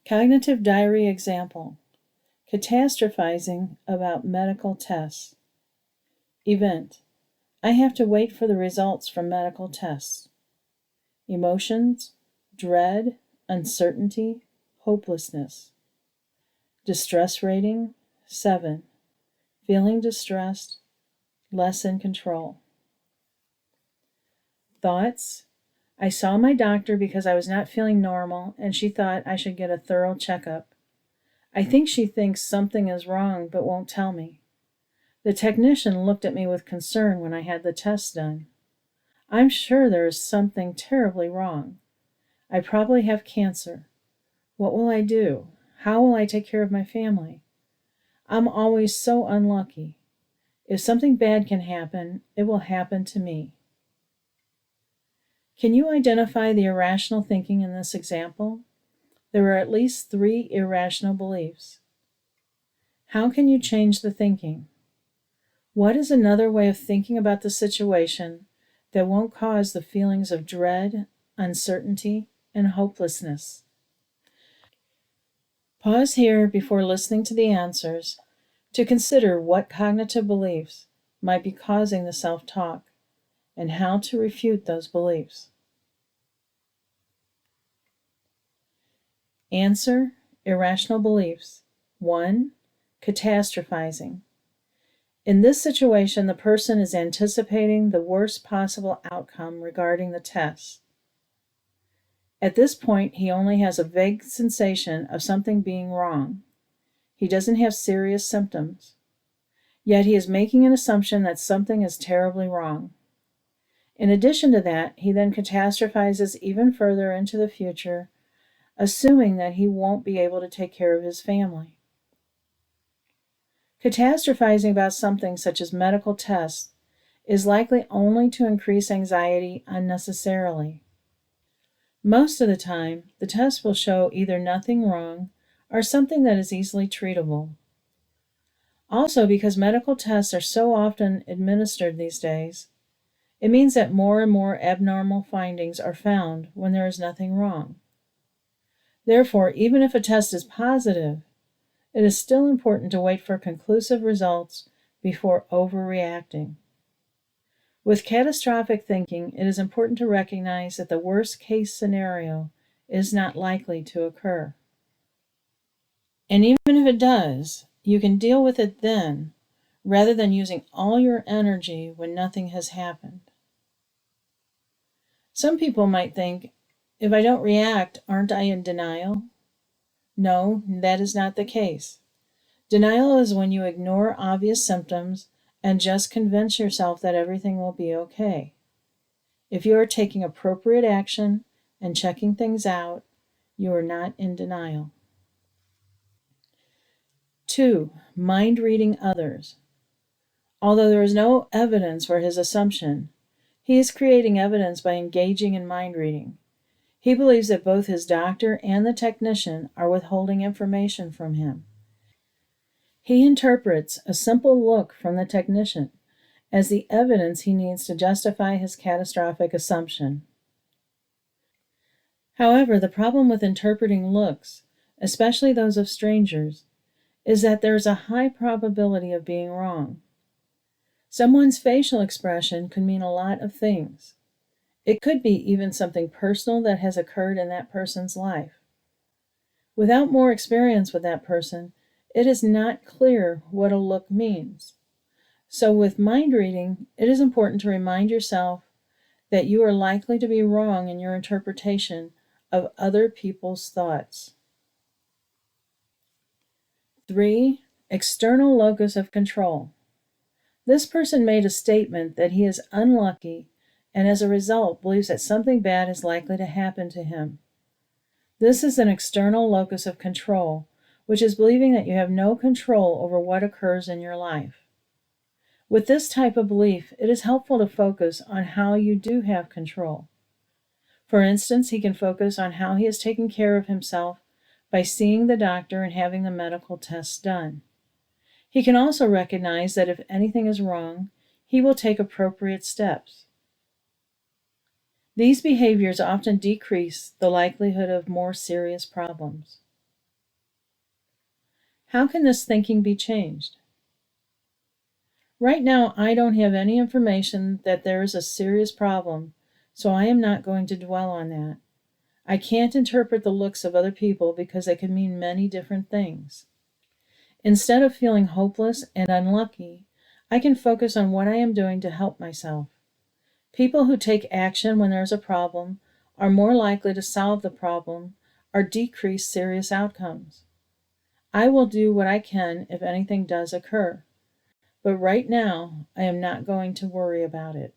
Cognitive diary example. Catastrophizing about medical tests. Event. I have to wait for the results from medical tests. Emotions, dread, uncertainty, hopelessness. Distress rating, 7. Feeling distressed, less in control. Thoughts. I saw my doctor because I was not feeling normal and she thought I should get a thorough checkup. I think she thinks something is wrong but won't tell me. The technician looked at me with concern when I had the test done. I'm sure there is something terribly wrong. I probably have cancer. What will I do? How will I take care of my family? I'm always so unlucky. If something bad can happen, it will happen to me. Can you identify the irrational thinking in this example? There are at least 3 irrational beliefs. How can you change the thinking? What is another way of thinking about the situation that won't cause the feelings of dread, uncertainty, and hopelessness? Pause here before listening to the answers to consider what cognitive beliefs might be causing the self-talk and how to refute those beliefs. Answer: irrational beliefs. 1. Catastrophizing. In this situation, the person is anticipating the worst possible outcome regarding the test. At this point, he only has a vague sensation of something being wrong. He doesn't have serious symptoms. Yet he is making an assumption that something is terribly wrong. In addition to that, he then catastrophizes even further into the future, assuming that he won't be able to take care of his family. Catastrophizing about something such as medical tests is likely only to increase anxiety unnecessarily. Most of the time, the test will show either nothing wrong or something that is easily treatable. Also, because medical tests are so often administered these days, it means that more and more abnormal findings are found when there is nothing wrong. Therefore, even if a test is positive, it is still important to wait for conclusive results before overreacting. With catastrophic thinking, it is important to recognize that the worst-case scenario is not likely to occur. And even if it does, you can deal with it then, rather than using all your energy when nothing has happened. Some people might think, if I don't react, aren't I in denial? No, that is not the case. Denial is when you ignore obvious symptoms and just convince yourself that everything will be okay. If you are taking appropriate action and checking things out, you are not in denial. 2. Mind reading others. Although there is no evidence for his assumption, he is creating evidence by engaging in mind reading. He believes that both his doctor and the technician are withholding information from him. He interprets a simple look from the technician as the evidence he needs to justify his catastrophic assumption. However, the problem with interpreting looks, especially those of strangers, is that there is a high probability of being wrong. Someone's facial expression could mean a lot of things. It could be even something personal that has occurred in that person's life. Without more experience with that person, it is not clear what a look means. So with mind reading, it is important to remind yourself that you are likely to be wrong in your interpretation of other people's thoughts. 3. External locus of control. This person made a statement that he is unlucky and as a result believes that something bad is likely to happen to him. This is an external locus of control, which is believing that you have no control over what occurs in your life. With this type of belief, it is helpful to focus on how you do have control. For instance, he can focus on how he is taking care of himself by seeing the doctor and having the medical tests done. He can also recognize that if anything is wrong, he will take appropriate steps. These behaviors often decrease the likelihood of more serious problems. How can this thinking be changed? Right now, I don't have any information that there is a serious problem, so I am not going to dwell on that. I can't interpret the looks of other people because they can mean many different things. Instead of feeling hopeless and unlucky, I can focus on what I am doing to help myself. People who take action when there's a problem are more likely to solve the problem or decrease serious outcomes. I will do what I can if anything does occur, but right now I am not going to worry about it.